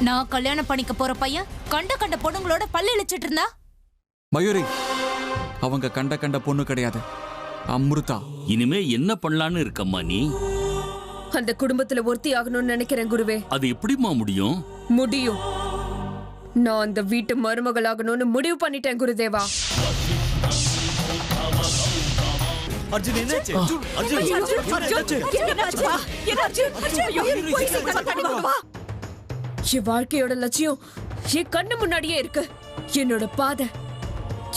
நான் கல்யாணம் பண்ணிக்க போற பையன் கண்ட கண்ட பொண்ணுங்களோட பல்லு இழிச்சிட்டு இருந்தா? மயூரி, அவங்க கண்ட கண்ட பொண்ணு கிடையாது, அம்ருதா. இனிமே என்ன பண்ணலான்னு இருக்கம்மா நீ? அந்த குடும்பத்துல ஒருத்தி ஆகணும்னு நினைக்கிறேன் குருவே. அது எப்படிமா முடியும்? முடியும். நான் அந்த வீட்டு மருமகளாகணும்னு முடிவு பண்ணிட்டேன் குருதேவா. என் வாழ்க்கையோட லட்சியம் என் கண்ணு முன்னாடியே இருக்கு. என்னோட பாதை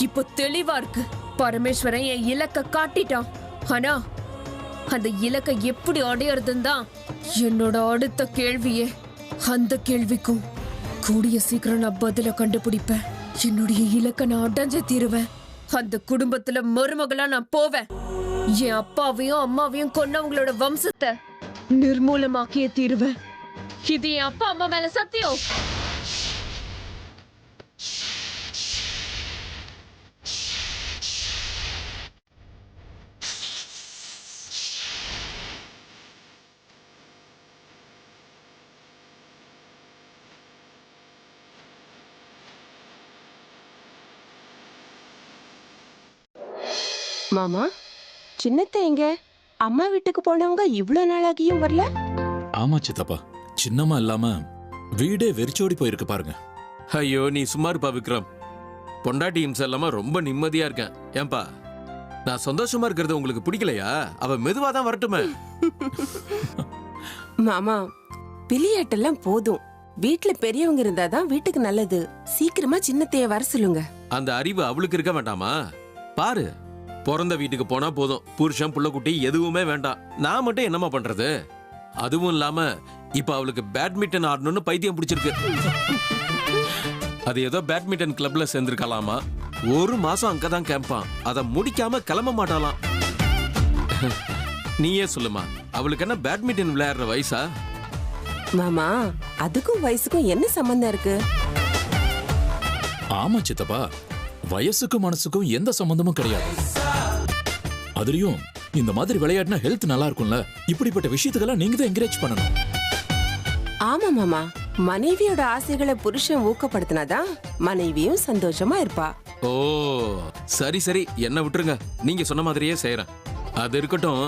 இப்போ தெளிவா இருக்கு. பரமேஸ்வரன் என் இலக்க காட்டிட்டான். ஆனா அந்த இலக்கை எப்படி அடையறதுன்னு தான் என்னோட அடுத்த கேள்வியே. அந்த கேள்விக்கும் கூடிய சீக்கிரம் நான் பதில கண்டுபிடிப்பேன். என்னுடைய இலக்க நான் அடைஞ்சே தீருவேன். அந்த குடும்பத்துல மருமகளா நான் போவேன். என் அப்பாவையும் அம்மாவையும் கொன்னவங்களோட வம்சத்தை நிர்மூலமாக்கியே தீருவேன். இது என் அப்பா அம்மா மேல சத்தியம். மாமா, சின்னத்தை எங்க? அம்மா வீட்டுக்கு போனவங்க இவ்வளவு நாளாகியும் வரல? ஆமா சித்தப்பா, சின்னம்மா இல்லாம வீடே வெறிச்சோடி போயிருக்கு பாருங்க. ஐயோ, நீ சும்மா இருப்பா விக்ரம். பொண்டாட்டி இம்சம் இல்லாம ரொம்ப நிம்மதியா இருக்கேன். ஏன்பா, நான் சந்தோஷமா இருக்கிறது உங்களுக்கு பிடிக்கலையா? அவ மெதுவா தான் வரட்டுமே. மாமா, விளையாட்டெல்லாம் போதும். வீட்டுல பெரியவங்க இருந்தாதான் வீட்டுக்கு நல்லது. சீக்கிரமா சின்னத்தைய வர சொல்லுங்க. அந்த அறிவு அவளுக்கு இருக்க வேண்டாமா? பாரு, பிறந்த வீட்டுக்கு போனா போதும், புருஷன் புள்ளக்குட்டி எதுவுமே வேண்டாம். நான் மட்டும் என்னமா பண்றது? அதுவும் இல்லாம இப்ப அவளுக்கு பேட்மிண்டன் ஆடணும்னு பைத்தியம் பிடிச்சிருக்கு. அது ஏதோ பேட்மிண்டன் கிளப்ல சேர்ந்திருக்கலாமா. ஒரு மாசம் அங்கதான் கேம்பான். அதை முடிக்காம கிளம்ப மாட்டாளாம். நீயே சொல்லுமா, அவளுக்கு என்ன பேட்மிண்டன் விளையாடுற வயசா? மாமா, அதுக்கும் வயசுக்கும் என்ன சம்பந்தம் இருக்கு? ஆமா சித்தப்பா, வயசுக்கும் மனசுக்கும் எந்த சம்பந்தமும் கிடையாது. அதுலயும் இந்த மாதிரி விளையாட்டுனா ஹெல்த் நல்லா இருக்கும்ல. இப்படிப்பட்ட விஷயத்துக்கெல்லாம் நீங்க தான் என்கரேஜ் பண்ணணும். ஆமா மாமா, மனைவியோட ஆசைகளை புருஷன் ஊக்கப்படுத்தினாதான் மனைவியும் சந்தோஷமா இருப்பா. ஓ சரி சரி, என்ன விட்டுருங்க. நீங்க சொன்ன மாதிரியே செய்யறேன். அது இருக்கட்டும்,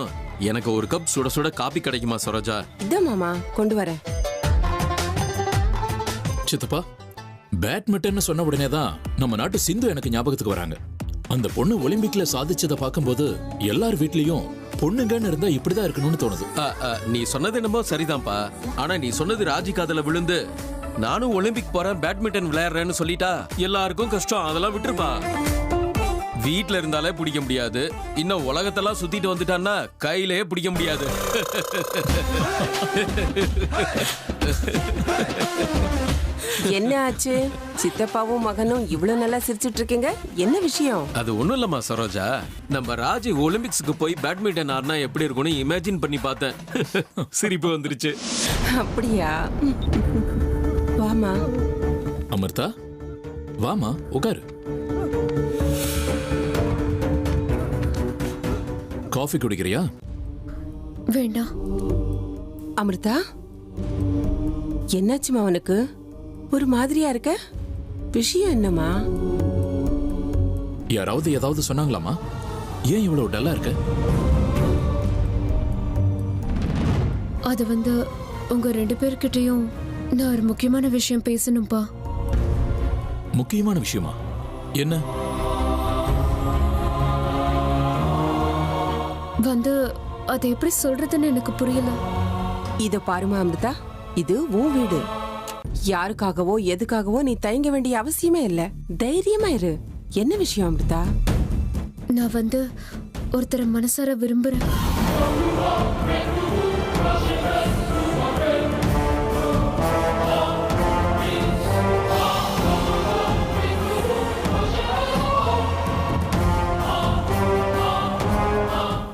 எனக்கு ஒரு கப் சுட சுட காபி கிடைக்குமா சரோஜா? இதோ மாமா, கொண்டு வரேன். சித்தப்பா, பேட்மிண்டன் சொன்ன உடனே தான் நம்ம நாட்டு சிந்து எனக்கு ஞாபகத்துக்கு வராங்க. அந்த பொண்ணு ஒலிம்பிக்ல சாதிச்சதை பார்க்கும்போது எல்லார் வீட்லயும் பொண்ணுங்கன்னு இருந்தா இப்படிதான் இருக்கணும்னு தோணுது. நீ சொன்னது என்னமோ சரிதான்ப்பா. ஆனா நீ சொன்னது ராஜி காதல விழுந்து நானும் ஒலிம்பிக் போறேன் பேட்மிண்டன் விளையாடுறேன்னு சொல்லிட்டா எல்லாருக்கும் கஷ்டம். அதெல்லாம் விட்டுருப்பா. வீட்டுல இருந்தாலே பிடிக்க முடியாது, இன்னும் உலகத்தெல்லாம் சுத்திட்டு வந்துட்டான்னா கையிலே பிடிக்க முடியாது. என்ன ஆச்சு? சித்தப்பாவும் மகனும் இவ்வளவு நல்லா சிரிச்சிட்டு இருக்கீங்க, என்ன விஷயம்? அது ஒண்ணும் இல்லம்மா சரோஜா, நம்ம ராஜி ஒலிம்பிக்ஸ்க்கு போய் பேட்மிண்டன் ஆடினா எப்படி இருக்கும்னு இமேஜின் பண்ணி பார்த்தேன். சிரிப்பு வந்துருச்சு. அப்படியா? வாமா. அமிர்தா, வாமா உட்காரு. காஃபி குடிக்கிறியா? வேண்டாம். அமிர்தா, என்னாச்சுமா அவனுக்கு? ஒரு மாதிரியா இருக்க, விஷயம் என்னமா? யாராவது ஏதாவது சொன்னாங்களாமா? ஏன் இவ்வளவு டல்லா இருக்க? அது உங்க 2 பேர்கிட்டயும் நான் ஒரு முக்கியமான விஷயம் பேசணும்பா. முக்கியமான விஷயமா? என்ன? அதை எப்படி சொல்றதுன்னு எனக்கு புரியல. இத பாருமா அமிர்தா, இது உன் வீடு. யாருக்காகவோ எதுக்காகவோ நீ தயங்க வேண்டிய அவசியமே இல்ல. தைரியமா இரு. என்ன விஷயம் அமிர்தா? நான் ஒருத்தரை மனசார விரும்புறேன்.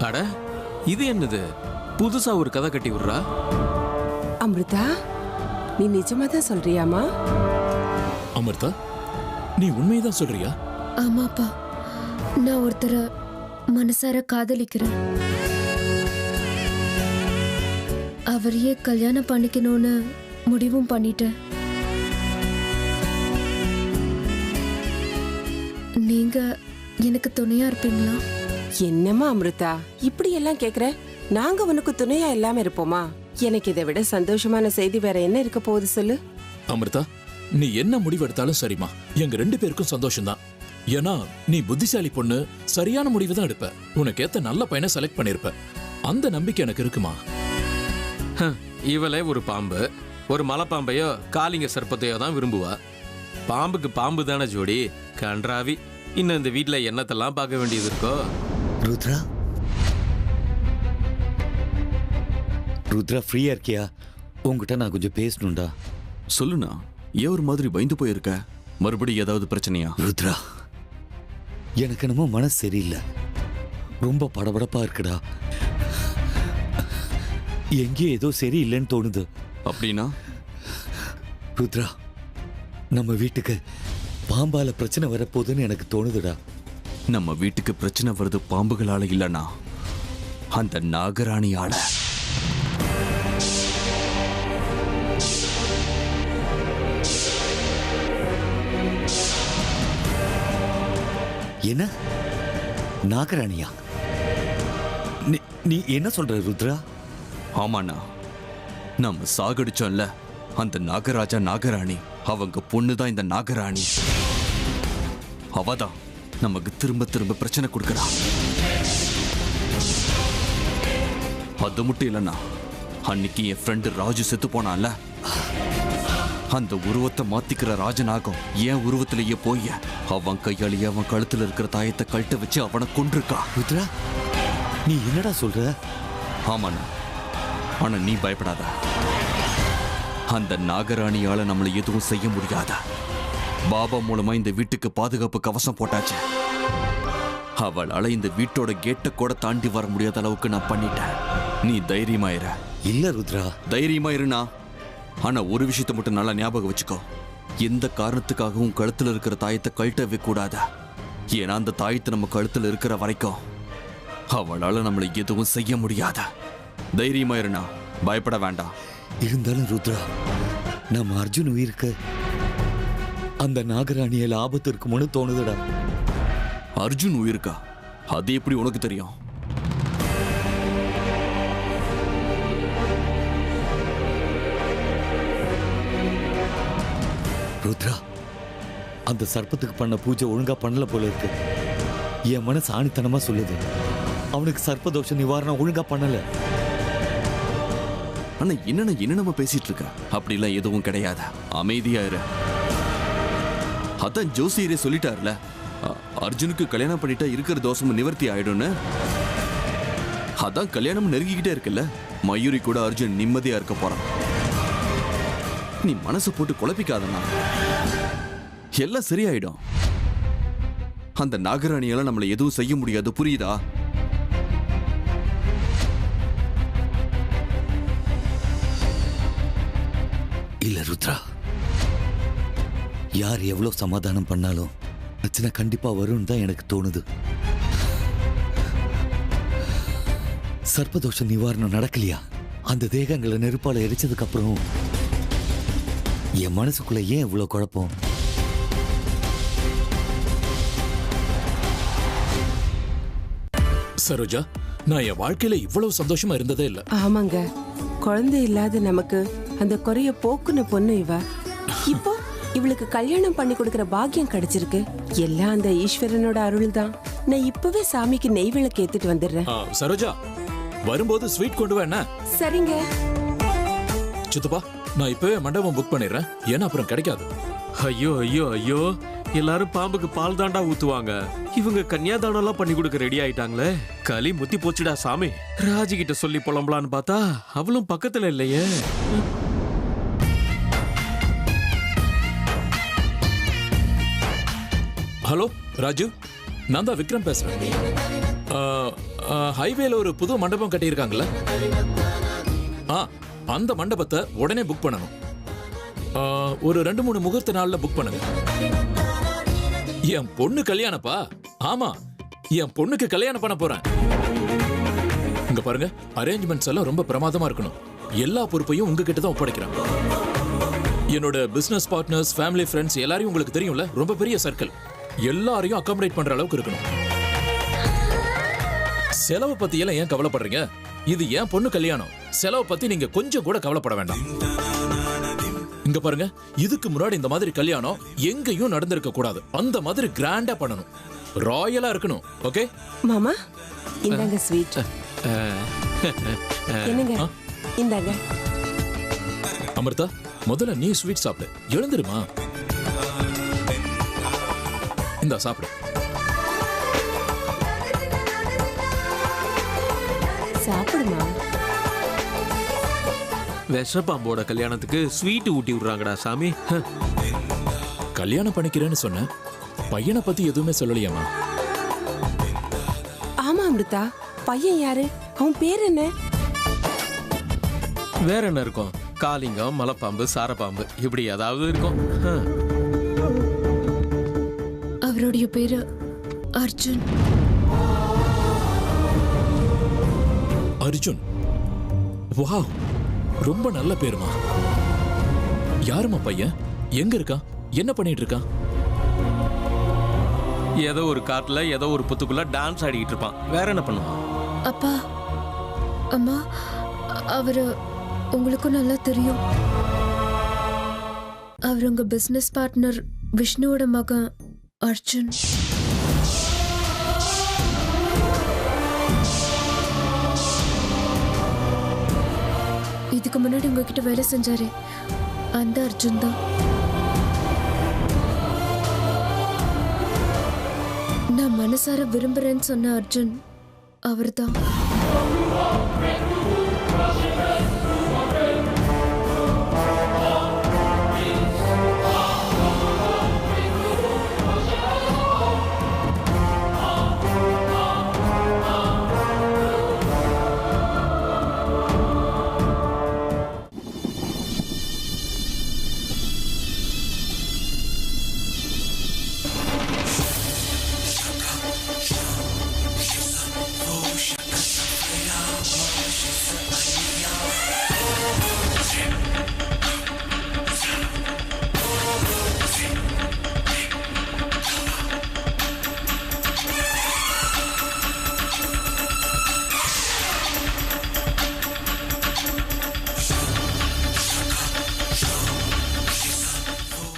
அட, இது என்னது? புதுசா ஒரு கதை கட்டி விடுறா. அமிர்தா, நீ நிஜமா தான் சொல்றியாமா? அமிர்தா, நீ உண்மையதான் சொல்றியா? ஆமாப்பா, நான் ஒருத்தரை மனசார காதலிக்கிறேன். அவரையே கல்யாணம் பண்ணிக்கணும்னு முடிவும் பண்ணிட்டேன். நீங்க எனக்கு துணையா இருப்பீங்களா? என்னம்மா அமிர்தா இப்படி எல்லாம் கேக்குற? நாங்க உனக்கு துணையா இல்லாம இருப்போமா? எனக்கு இதை விட சந்தோஷமான செய்தி வேற என்ன இருக்க போகுது சொல்லு. அமிர்தா, நீ என்ன முடிவெடுத்தாலும் சரிம்மா, எங்க 2 பேருக்கும் சந்தோஷம்தான். ஏன்னா நீ புத்திசாலி பொண்ணு, சரியான முடிவு தான் எடுப்ப. உனக்கு ஏத்த நல்ல பையனை செலக்ட் பண்ணிருப்ப. அந்த நம்பிக்கை எனக்கு இருக்குமா. இவளே ஒரு பாம்பு, ஒரு மலைப்பாம்பையோ காளிங்க சர்ப்பத்தையோ தான் விரும்புவா. பாம்புக்கு பாம்பு தானே ஜோடி. கன்றாவி. இன்னும் இந்த வீட்டுல என்னத்தெல்லாம் பார்க்க வேண்டியது இருக்கோ. ருத்ரா, ருத்ரா ஃப்ரீயா இருக்கியா? உங்ககிட்ட நான் கொஞ்சம் பேசணும்டா. சொல்லுண்ணா, ஏன் ஒரு மாதிரி பயந்து போயிருக்க? மறுபடியும் ஏதாவது பிரச்சனையா? ருத்ரா, எனக்கு என்னமோ மனசு சரியில்லை, ரொம்ப படபடப்பா இருக்குடா. எங்கேயும் ஏதோ சரியில்லைன்னு தோணுது. அப்படின்னா? ருத்ரா, நம்ம வீட்டுக்கு பாம்பால பிரச்சனை வரப்போகுதுன்னு எனக்கு தோணுதுடா. நம்ம வீட்டுக்கு பிரச்சனை வருது பாம்புகளால இல்லனா அந்த நாகராணியால. என்ன நாகராணியா? நீ என்ன சொல்ற ருத்ரா? ஆமாண்ணா, நம்ம சாகடிச்சோம்ல அந்த நாகராஜா நாகராணி, அவங்க பொண்ணுதான் இந்த நாகராணி. அவதான் நமக்கு திரும்ப திரும்ப பிரச்சனை கொடுக்கறா. அது மட்டும் இல்லைண்ணா, அன்னைக்கு என் ஃப்ரெண்டு ராஜு செத்து போனான்ல, அந்த உருவத்தை மாத்திக்கிற ராஜநாகம் என் உருவத்திலேயே போய் அவன் கையாலேயே அவன் கழுத்துல இருக்கிற தாயத்தை கழட்ட வச்சு அவனை கொன்றிருக்கா. ருத்ரா, நீ என்னடா சொல்ற? ஆமாண்ணா, ஆனா நீ பயப்படாத. அந்த நாகராணியால நம்மளை எதுவும் செய்ய முடியாத. பாபா மூலமா இந்த வீட்டுக்கு பாதுகாப்பு கவசம் போட்டாச்சு. அவளால இந்த வீட்டோட கேட்டை கூட தாண்டி வர முடியாத அளவுக்கு நான் பண்ணிட்டேன். நீ தைரியமாயிர. இல்ல ருத்ரா, தைரியமாயிருனா. ஆனா ஒரு விஷயத்தை மட்டும் நல்லா ஞாபகம் வச்சுக்கோ, எந்த காரணத்துக்காகவும் கழுத்துல இருக்கிற தாயத்தை கழட்டவே கூடாது. ஏன்னா அந்த தாயத்தை நம்ம கழுத்துல இருக்கிற வரைக்கும் அவளால நம்மளை எதுவும் செய்ய முடியாத. தைரியமாயிருனா, பயப்பட வேண்டாம். இருந்தாலும் ருத்ரா, நம்ம அர்ஜுன் உயிருக்கு அந்த நாகராணியில ஆபத்து இருக்குமோன்னு தோணுதுடா. அர்ஜுன் உயிருக்கா? அது எப்படி உனக்கு தெரியும்? ருத்ரா, அந்த சர்ப்பத்துக்கு பண்ண பூஜை ஒழுங்கா பண்ணல போல இருக்கு. என் மனசு ஆணித்தனமா சொல்லுது, அவனுக்கு சர்ப்பதோஷ நிவாரணம் ஒழுங்கா பண்ணல. ஆனா என்ன நம்ம பேசிட்டு இருக்க? அப்படிலாம் எதுவும் கிடையாது. அமைதியா இரு. அதான் ஜோசியரே சொல்லிட்டாருல, அர்ஜுனுக்கு கல்யாணம் பண்ணிட்டா இருக்கிற தோஷமும் நிவர்த்தி ஆயிடும்னு. அதான் கல்யாணம் நெருங்கிக்கிட்டே இருக்குல்ல, மயூரி கூட அர்ஜுன் நிம்மதியா இருக்க போறான். நீ மனசு போட்டு குழப்பிக்காதனா, எல்லாம் சரியாயிடும். அந்த நாகராணியால நம்மளை எதுவும் செய்ய முடியாது, புரியுதா? இல்ல ருத்ரா, யார் எவ்வளவு சமாதானம் பண்ணாலும் பிரச்சனை கண்டிப்பா வரும்னு தான் எனக்கு தோணுது. சர்ப்பதோஷ நிவாரணம் நடக்கலையா? அந்த தேகங்களை நெருப்பால எரிச்சதுக்கு அப்புறம் என் மனசுக்குள்ள ஏன் இவ்வளவு குழப்பம்? சரோஜா, நான் என் வாழ்க்கையில இவ்வளவு சந்தோஷமா இருந்ததே இல்ல. ஆமாங்க, குழந்தை இல்லாத நமக்கு அந்த குறைய போக்குன பொண்ணு இவ. இப்போ இவளுக்கு கல்யாணம் பண்ணி கொடுக்கிற பாக்கியம் கிடைச்சிருக்கு. எல்லாம் அந்த ஈஸ்வரனோட அருள் தான். நான் இப்பவே சாமிக்கு நெய் விளக்கு ஏத்திட்டு வந்துடுறேன். சரோஜா, வரும்போது ஸ்வீட் கொண்டு வா. என்ன? சரிங்க சித்தப்பா, நான் இப்பவே மண்டபம் புக் பண்ணிடுறேன், ஏன்னா அப்புறம் கிடைக்காது. ஐயோ ஐயோ ஐயோ, எல்லாரும் பாம்புக்கு பால் தாண்டா ஊத்துவாங்க, இவங்க கன்னியாதானம் எல்லாம் பண்ணி கொடுக்க ரெடி ஆயிட்டாங்களே. களி முத்தி போச்சுடா சாமி. ராஜி கிட்ட சொல்லி புலம்பலான்னு பார்த்தா அவளும் பக்கத்துல இல்லையே. ஹலோ ராஜு, நான் தான் விக்ரம் பேசுறேன். ஹைவேல ஒரு புது மண்டபம் கட்டியிருக்காங்கல்ல, அந்த மண்டபத்தை உடனே புக் பண்ணணும். ஒரு 2-3 முகூர்த்த நாள்ல புக் பண்ணுங்க. என் பொண்ணு கல்யாணப்பா. ஆமா, என் பொண்ணுக்கு கல்யாணம் பண்ண போறேன். இங்க பாருங்க, அரேஞ்ச்மெண்ட்ஸ் எல்லாம் ரொம்ப பிரமாதமா இருக்கணும். எல்லா பொறுப்பையும் உங்ககிட்ட தான் ஒப்படைக்கிறேன். என்னோட பிசினஸ் பார்ட்னர்ஸ், ஃபேமிலி, ஃப்ரெண்ட்ஸ் எல்லாரையும் உங்களுக்கு தெரியும்ல, ரொம்ப பெரிய சர்க்கிள். எல்லாரையும் அகாமடேட் பண்ற அளவுக்கு இருக்கணும். செலவு பத்தி எல்லாம் ஏன் கவலைப்படுறீங்க? இது ஏன் பொண்ணு கல்யாணம். செலவு பத்தி நீங்க கொஞ்சம் கூட கவலைப்பட வேண்டாம். இங்க பாருங்க, இதுக்கு முன்னாடி இந்த மாதிரி கல்யாணம் எங்கேயும் நடந்திருக்க கூடாது. அந்த மாதிரி கிராண்டா பண்ணணும், ராயலா இருக்கணும். ஓகே மாமா, இந்தாங்க ஸ்வீட். என்னங்க, இந்தாங்க. அமிர்தா, முதல்ல நீ ஸ்வீட் சாப்பிடு. எழுந்துருமா, இந்தா சாப்பிடு. சாப்பிடுமா. விஷப்பாம்போட கல்யாணத்துக்கு ஸ்வீட் ஊட்டி விடுறாங்கடா சாமி. கல்யாணம் பண்ணிக்கிறேன்னு சொன்ன பையனை பத்தி எதுவுமே சொல்லலையாமா? ஆமா அமிர்தா, பையன் யாரு? அவன் பேர் என்ன? வேற என்ன இருக்கும்? காளிங்கம், மலைப்பாம்பு, சாரப்பாம்பு, இப்படி ஏதாவது இருக்கும். அவருடைய பேரு அர்ஜுன். அர்ஜுன், வாவ், ரொம்ப நல்ல பேருமா. யாருமா பையன்? எங்க இருக்கான்? என்ன பண்ணிட்டு இருக்கான்? ஏதோ ஒரு காட்டுல ஏதோ ஒரு புத்துக்குள்ள டான்ஸ் ஆடிக்கிட்டு இருப்பான். வேற என்ன பண்ணுவான்? அப்பா, அம்மா, அவரு உங்களுக்கும் நல்லா தெரியும். அவர் உங்க பிசினஸ் பார்ட்னர் விஷ்ணுவோட மகன் அர்ஜுன். இதுக்கு முன்னாடி உங்ககிட்ட வேலை செஞ்சாரே, அந்த அர்ஜுன் தான். நான் மனசார விரும்புறேன்னு சொன்ன அர்ஜுன் அவர்தான்.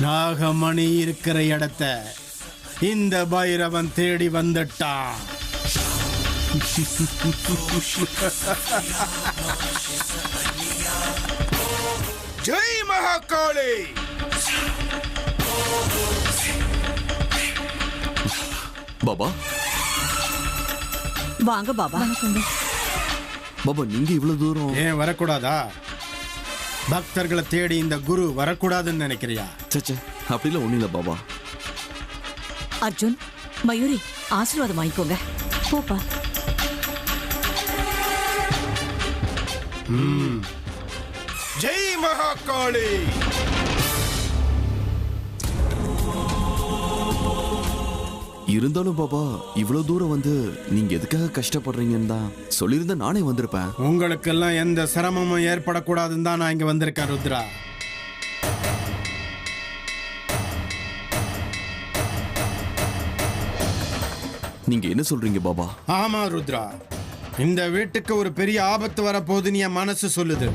நாகமணி இருக்கிற இடத்த இந்த பைரவன் தேடி வந்துட்டான். ஜெய் மகாகாளி. பாபா, வாங்க பாபா. பாபா, நீங்க இவ்வளவு தூரம் ஏன் வரக்கூடாதா? பக்தர்களை தேடி இந்த குரு வரக்கூடாதுன்னு நினைக்கிறியா? சச்சா, அப்படிலாம் ஒண்ணும் இல்ல பாபா. அர்ஜுன், மயூரி, ஆசீர்வாதம் வாங்கிக்கோங்க. போப்பா. ஜெய் மகாகாளி. இருந்தாலும் பாபா, இவ்வளவு தூரம் வந்து நீங்க எதுக்காக கஷ்டப்படுறீங்கன்னு தான் சொல்லியிருந்தா நானே வந்திருப்பேன். உங்களுக்கெல்லாம் எந்த சிரமமும் ஏற்படக்கூடாதுன்னு தான் நான் இங்க வந்திருக்கேன் ருத்ரா. நீங்க என்ன சொல்றீங்க பாபா? ஆமா ருத்ரா, இந்த வீட்டுக்கு ஒரு பெரிய ஆபத்து வரப்போகுதுன்னு என் மனசு சொல்லுது.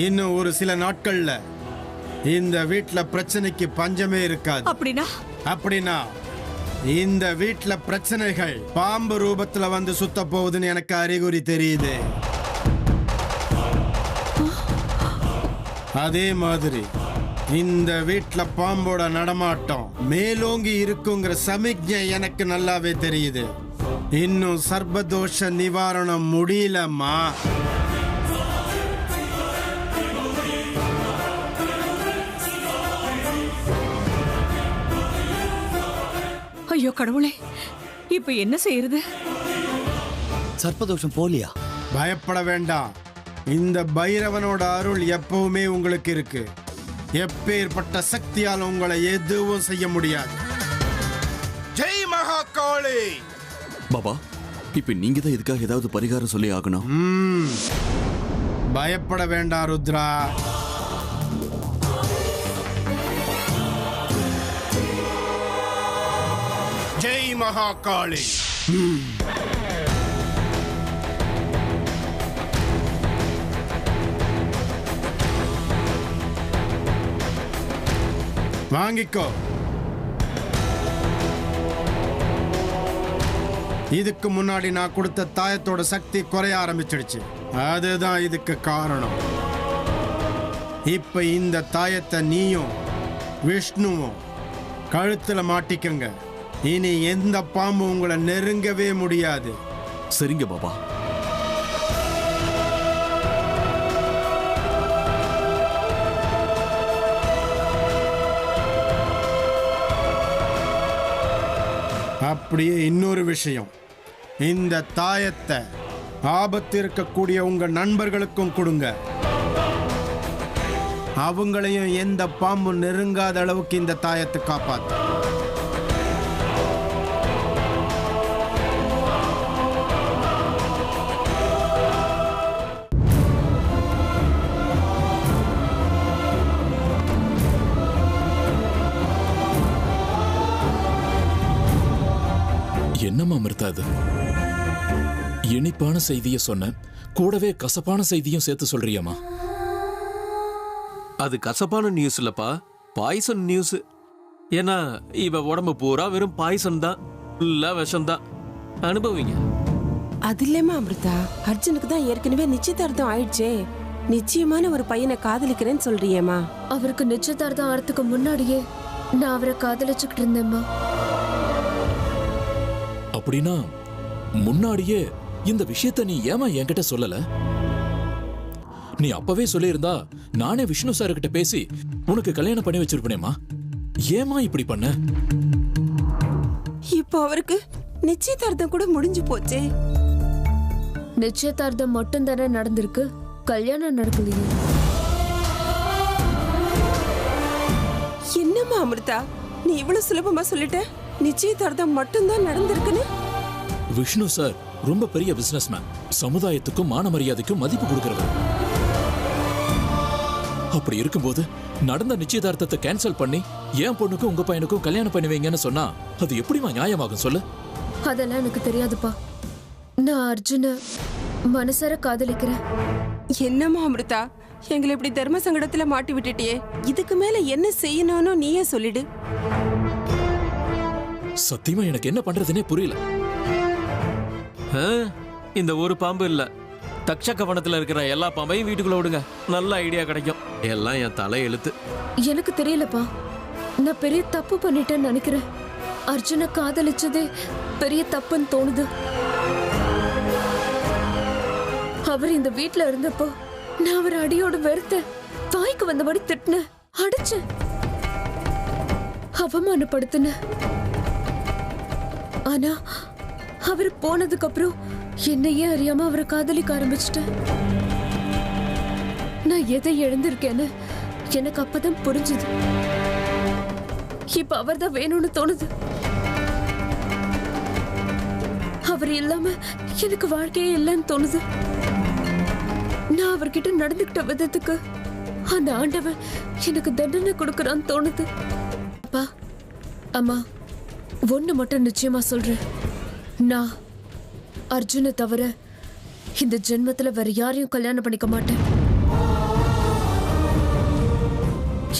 இன்னும் ஒரு சில நாட்கள்ல இந்த வீட்ல பிரச்சனைக்கு பஞ்சமே இருக்காது. அப்படின்னா இந்த வீட்ல பிரச்சனைகள் பாம்பு ரூபத்துல வந்து சுத்த போகுதுன்னு எனக்கு அறிகுறி தெரியுது. அதே மாதிரி இந்த வீட்ல பாம்போட நடமாட்டம் மேலோங்கி இருக்குங்கிற சமிக்ஞை எனக்கு நல்லாவே தெரியுது. இன்னும் சர்பதோஷ நிவாரணம் முடியலம்மா. ஐயோ கடவுளே, இப்ப என்ன செய்யறது? சர்ப்பதோஷம் போலியா? பயப்பட வேண்டாம். இந்த பைரவனோட அருள் எப்பவுமே உங்களுக்கு இருக்கு. எப்பேற்பட்ட சக்தியால் உங்களை எதுவும் செய்ய முடியாது. ஜெய் மகாகாளி. பாபா, இப்ப நீங்க தான் இதுக்காக ஏதாவது பரிகாரம் சொல்லி ஆகணும். பயப்பட வேண்டாம் ருத்ரா. மகாகாளி. வாங்கிக்கோ. இதுக்கு முன்னாடி நான் கொடுத்த தாயத்தோட சக்தி குறைய ஆரம்பிச்சிடுச்சு. அதுதான் இதுக்கு காரணம். இப்ப இந்த தாயத்தை நீயும் விஷ்ணுவும் கழுத்துல மாட்டிக்கங்க. இனி எந்த பாம்பு உங்களை நெருங்கவே முடியாது. சரிங்க பாபா. அப்படியே இன்னொரு விஷயம், இந்த தாயத்தை ஆபத்து இருக்கக்கூடிய உங்க நண்பர்களுக்கும் கொடுங்க. அவங்களையும் எந்த பாம்பு நெருங்காத அளவுக்கு இந்த தாயத்தை காப்பாத்து. என்னம்மா அமிர்தா இது? இனிப்பான செய்தியை சொன்ன, கூடவே கசப்பான செய்தியும் சேர்த்து சொல்றியம்மா. அது கசப்பான நியூஸ் இல்லப்பா, பாய்சன் நியூஸ். ஏன்னா இவ உடம்பு பூரா வெறும் பாய்சன் தான், ஃபுல்லா விஷம் தான். அனுபவிங்க. அது இல்லையம்மா அமிர்தா, அர்ஜுனுக்கு தான் ஏற்கனவே நிச்சயதார்த்தம் ஆயிடுச்சே. நிச்சயமான ஒரு பையனை காதலிக்கிறேன்னு சொல்றியேம்மா. அவருக்கு நிச்சயதார்த்தம் ஆறதுக்கு முன்னாடியே நான் அவரை காதலிச்சுக்கிட்டு இருந்தேம்மா. அப்படின்னா முன்னாடியே இந்த விஷயத்த நீ ஏமா என்கிட்ட சொல்லல? நீ அப்பவே சொல்லியிருந்தா நானே விஷ்ணு சார் கிட்ட பேசி உனக்கு கல்யாணம் பண்ணி வச்சிருப்பேனேமா. ஏமா இப்படி பண்ண? இப்போ அவருக்கு நிச்சயதார்த்தம் கூட முடிஞ்சு போச்சே. நிச்சயதார்த்தம் மட்டும் தானே நடந்திருக்கு, கல்யாணம் நடக்கலையே. என்னம்மா அமிர்தா, நீ இவ்வளவு சுலபமா சொல்லிட்ட? நிச்சயதார்த்தம் மட்டும்தான் நடந்திருக்குன்னு? விஷ்ணு சார் ரொம்ப பெரிய பிசினஸ்மேன், சமுதாயத்துக்கும் மான மரியாதைக்கும் மதிப்பு கொடுக்கிறவர். அப்படி இருக்கும்போது நடந்த நிச்சயதார்த்தத்தை கேன்சல் பண்ணி என் பொண்ணுக்கும் உங்க பையனுக்கும் கல்யாணம் பண்ணுவீங்கன்னு சொன்னா அது எப்படிமா நியாயமாகும் சொல்லு? அதெல்லாம் எனக்கு தெரியாதுப்பா. நான் அர்ஜுன மனசார காதலிக்கிறேன். என்னம்மா அமிர்தா, எங்களை இப்படி தர்ம சங்கடத்துல மாட்டி விட்டுட்டியே. இதுக்கு மேல என்ன செய்யணும்னு நீயே சொல்லிடு. சத்தியமா எனக்கு என்ன பண்றதுன்னே புரியல. இந்த ஒரு பாம்பு இல்ல, தக்ஷக வனத்துல இருக்கிற எல்லா பாம்பையும் வீட்டுக்குள்ள விடுங்க, நல்ல ஐடியா கிடைக்கும். எல்லாம் என் தலை எழுத்து. எனக்கு தெரியலப்பா, நான் பெரிய தப்பு பண்ணிட்டேன்னு நினைக்கிறேன். அர்ஜுன காதலிச்சதே பெரிய தப்புன்னு தோணுது. அவர் இந்த வீட்டுல இருந்தப்போ நான் அவர் அடியோட வெறுத்த, தாய்க்கு வந்தபடி திட்டின, அடிச்ச, அவமானப்படுத்தின. ஆனா அவர் போனதுக்கு அப்புறம் என்னையே அறியாம அவரை காதலிக்க ஆரம்பிச்சிட்டேன். நான் எதை இழந்திருக்கேன்னு எனக்கு அப்பதான் புரிஞ்சுது. இப்ப அவர் தான் வேணும்னு தோணுது. அவர் இல்லாம எனக்கு வாழ்க்கையே இல்லைன்னு தோணுது. நான் அவர்கிட்ட நடந்துகிட்ட விதத்துக்கு அந்த ஆண்டவன் எனக்கு தண்டனை கொடுக்கறான்னு தோணுது. அப்பா அம்மா, ஒண்ணு மட்டும் நிச்சயமா சொல்றேன், நான் அர்ஜுனை தவிர இந்த ஜென்மத்துல வேற யாரையும் கல்யாணம் பண்ணிக்க மாட்டேன்.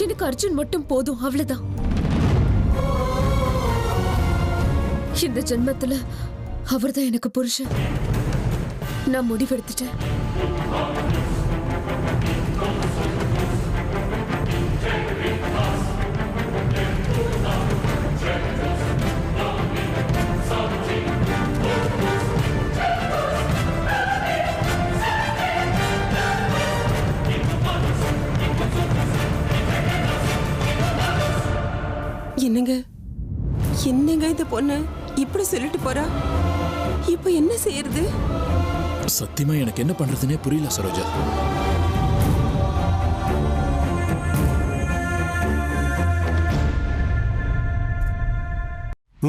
எனக்கு அர்ஜுன் மட்டும் போதும், அவ்வளவுதான். இந்த ஜென்மத்துல அவர்தான் எனக்கு புருஷன். நான் முடிவெடுத்துட்டேன். என்னங்க என்னங்க இந்த பொண்ணு இப்படி சொல்லிட்டு போறா? இப்ப என்ன செய்யறது? சத்தியமா எனக்கு என்ன பண்றதுன்னே புரியல சரோஜா.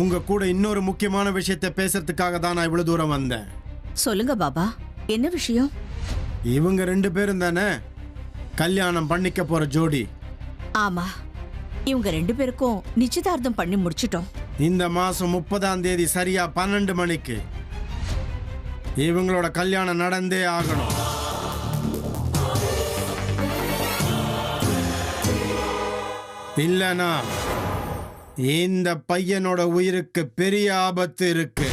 உங்க கூட இன்னொரு முக்கியமான விஷயத்தை பேசுறதுக்காக தான் நான் இவ்வளவு தூரம் வந்தேன். சொல்லுங்க பாபா, என்ன விஷயம்? இவங்க 2 பேரும் தானே கல்யாணம் பண்ணிக்க போற ஜோடி? ஆமா, இவங்க 2 பேருக்கும் நிச்சயதார்த்தம் பண்ணி முடிச்சிட்டோம். இந்த மாசம் 30ஆம் தேதி சரியா 12 மணிக்கு இவங்களோட கல்யாணம் நடந்தே ஆகணும். இல்லனா இந்த பையனோட உயிருக்கு பெரிய ஆபத்து இருக்கு.